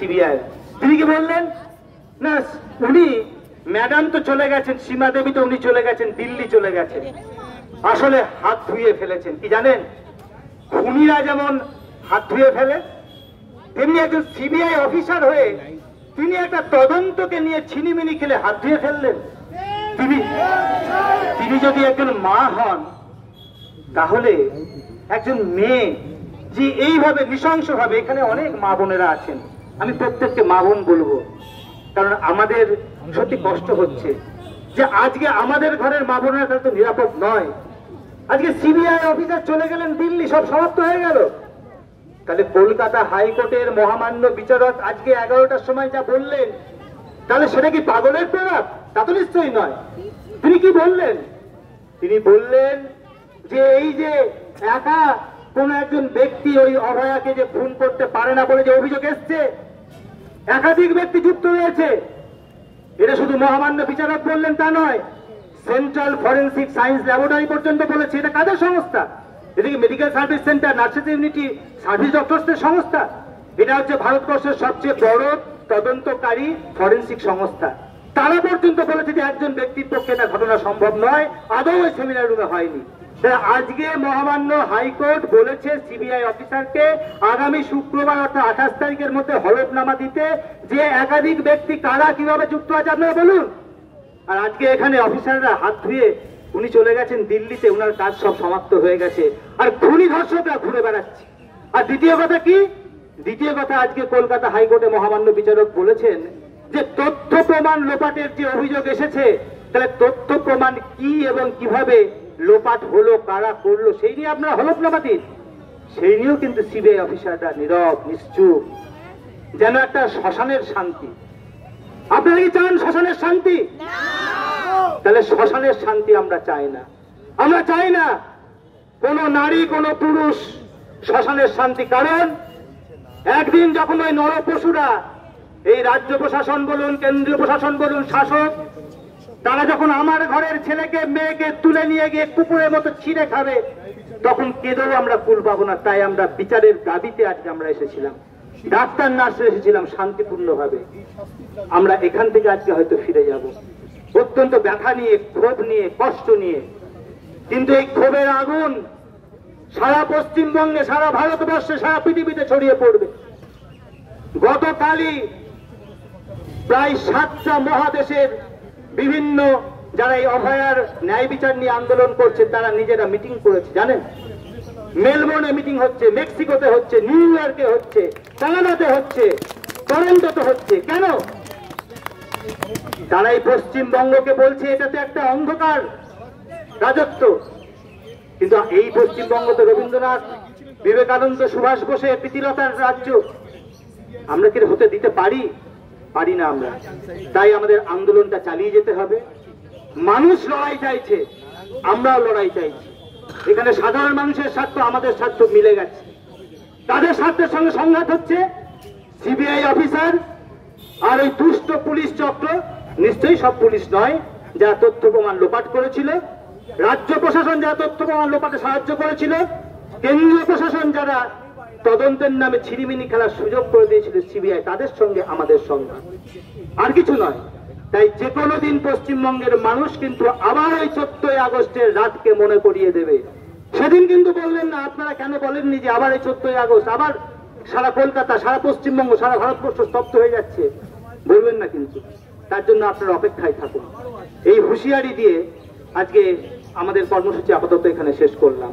CBI তিনি কি বললেন না উনি ম্যাডাম তো চলে গেছেন, সীমা দেবী তো উনি চলে গেছেন, দিল্লি চলে গেছেন। আসলে হাত ধুয়ে ফেলেছেন। কি জানেন, খুনিরা যেমন হাত ধুয়ে ফেলে, তেমনি একজন সিবিআই অফিসার হয়ে তিনি একটা তদন্তকে নিয়ে ছিনিমিনি খেলে হাত ধুয়ে ফেললেন। তিনি যদি একজন মা হন, তাহলে একজন মেয়ে যে এইভাবে নৃশংস ভাবে, এখানে অনেক মা বোনেরা আছেন, আমি প্রত্যেককে মা বোন বলবো, কারণ আমাদের সত্যি কষ্ট হচ্ছে যে আজকে আমাদের ঘরের মা বোনেরা তো নিরাপদ নয়। আজকে সিবিআই অফিসার চলে গেলেন দিল্লি, সব সমাপ্ত হয়ে গেল। তাহলে কলকাতা হাইকোর্টের মহামান্য বিচারক আজকে 11টার সময় যা বললেন, তাহলে সেটা কি পাগলের প্রলাপ? তা তো নিশ্চয়ই নয়। তিনি কি বললেন? তিনি বললেন যে এই যে একা কোন একজন ব্যক্তি ওই অভয়াকে যে খুন করতে পারে না বলে যে অভিযোগ এসছে, একাধিক ব্যক্তি যুক্ত রয়েছে। এটা শুধু মহামান্য বিচারক বললেন তা নয়, সেন্ট্রাল ফরেন্সিক সায়েন্স ল্যাবরেটরি পর্যন্ত বলেছে। এটা কাদের সংস্থা? এটা কি medical service centre, nurses unity service ডক্টরসের সংস্থা? এটা হচ্ছে ভারতবর্ষের সবচেয়ে বড় তদন্তকারী ফরেন্সিক সংস্থা। তারা পর্যন্ত বলেছে যে একজন ব্যক্তির পক্ষে এটা ঘটনা সম্ভব নয়, আদৌ ওই সেমিনার রুমে হয়নি। আজকে মহামান্য হাইকোর্ট বলেছে সিবিআই অফিসারকে আগামী শুক্রবার অর্থাৎ 28 তারিখের মধ্যে হলফনামা দিতে, যে একাধিক ব্যক্তি কারা কিভাবে যুক্ত আছে আপনারা বলুন। আর আজকে এখানে অফিসাররা হাত ধুয়ে উনি চলে গেছেন দিল্লিতে, উনার কাজ সব সমাপ্ত হয়ে গেছে, আর খুনি ধর্ষকরা ঘুরে বেড়াচ্ছে। আর দ্বিতীয় কথা কি? দ্বিতীয় কথা, আজকে কলকাতা হাইকোর্টে মহামান্য বিচারক বলেছেন যে তথ্য প্রমাণ লোপাটের যে অভিযোগ এসেছে, তাহলে তথ্য প্রমাণ কি এবং কিভাবে লোপাট হলো, কারা করলো, সেই নিয়ে আপনারা হলফনামা দিন। সেই নিয়েও কিন্তু সিবিআই অফিসাররা নীরব নিশ্চুপ, যেন একটা শ্মশানের শান্তি। আপনারা কি চান শ্মশানের শান্তি? তাহলে শ্মশানের শান্তি আমরা চাই না। আমরা চাই না কোন নারী কোন পুরুষ শ্মশানের শান্তি। কারণ একদিন যখন ওই নরপশুরা, এই রাজ্য প্রশাসন বলুন, কেন্দ্রীয় প্রশাসন বলুন, শাসক, তারা যখন আমার ঘরের ছেলেকে মেয়েকে তুলে নিয়ে গিয়ে কুকুরের মতো ছিঁড়ে খাবে, তখন কেঁদেও আমরা কুল পাবো না। তাই আমরা বিচারের দাবিতে আজকে আমরা এসেছিলাম, ডাক্তার নার্স এসেছিলাম শান্তিপূর্ণভাবে। আমরা এখান থেকে আজকে হয়তো ফিরে যাব অত্যন্ত ব্যথা নিয়ে, ক্ষোভ নিয়ে, কষ্ট নিয়ে। কিন্তু এই ক্ষোভের আগুন সারা পশ্চিমবঙ্গে, সারা ভারতবর্ষে, সারা পৃথিবীতে ছড়িয়ে পড়বে। গতকালই প্রায় 7টা মহাদেশের বিভিন্ন যারা এই অভয়ার ন্যায় বিচার নিয়ে আন্দোলন করছে, তারা নিজেরা মিটিং করেছে। জানেন, মেলবোর্নে মিটিং হচ্ছে, মেক্সিকোতে হচ্ছে, নিউ ইয়র্কে হচ্ছে, কানাডাতে হচ্ছে, টরন্টোতে হচ্ছে। কেন? তারা এই পশ্চিমবঙ্গকে বলছে এটা তো একটা অন্ধকার রাজত্ব। কিন্তু এই পশ্চিমবঙ্গ তো রবীন্দ্রনাথ, বিবেকানন্দ, সুভাষ বোসে, প্রীতিলতার রাজ্য। আমরা কি হতে দিতে পারি? পারি না আমরা। তাই আমাদের আন্দোলনটা চালিয়ে যেতে হবে। মানুষ লড়াই চাইছে, আমরাও লড়াই চাইছি। এখানে সাধারণ মানুষের স্বার্থ, আমাদের স্বার্থ মিলে গেছে। তাদের স্বার্থের সঙ্গে সংঘাত হচ্ছে সিবিআই অফিসার আর ওই দুষ্ট পুলিশ চক্র। নিশ্চয়ই সব পুলিশ নয় যারা তথ্য প্রমাণ লোপাট করেছিল, রাজ্য প্রশাসন যারা তথ্য প্রমাণ লোপাটে সাহায্য করেছিল, কেন্দ্রীয় প্রশাসন যারা তদন্তের নামে ছিনিমিনি খেলার সুযোগ করে দিয়েছিল সিবিআই, তাদের সঙ্গে আমাদের সংঘাত, আর কিছু নয়। তাই যে কোনো দিন পশ্চিমবঙ্গের মানুষ কিন্তু আবার ওই 14ই আগস্টের রাতকে মনে করিয়ে দেবে। সেদিন কিন্তু বললেন না, আপনারা কেন বলেননি যে আবার এই 14ই আগস্ট, আবার সারা কলকাতা, সারা পশ্চিমবঙ্গ, সারা ভারতবর্ষ স্তব্ধ হয়ে যাচ্ছে? বলবেন না কিন্তু। তার জন্য আপনারা অপেক্ষায় থাকুন। এই হুঁশিয়ারি দিয়ে আজকে আমাদের কর্মসূচি আপাতত এখানে শেষ করলাম।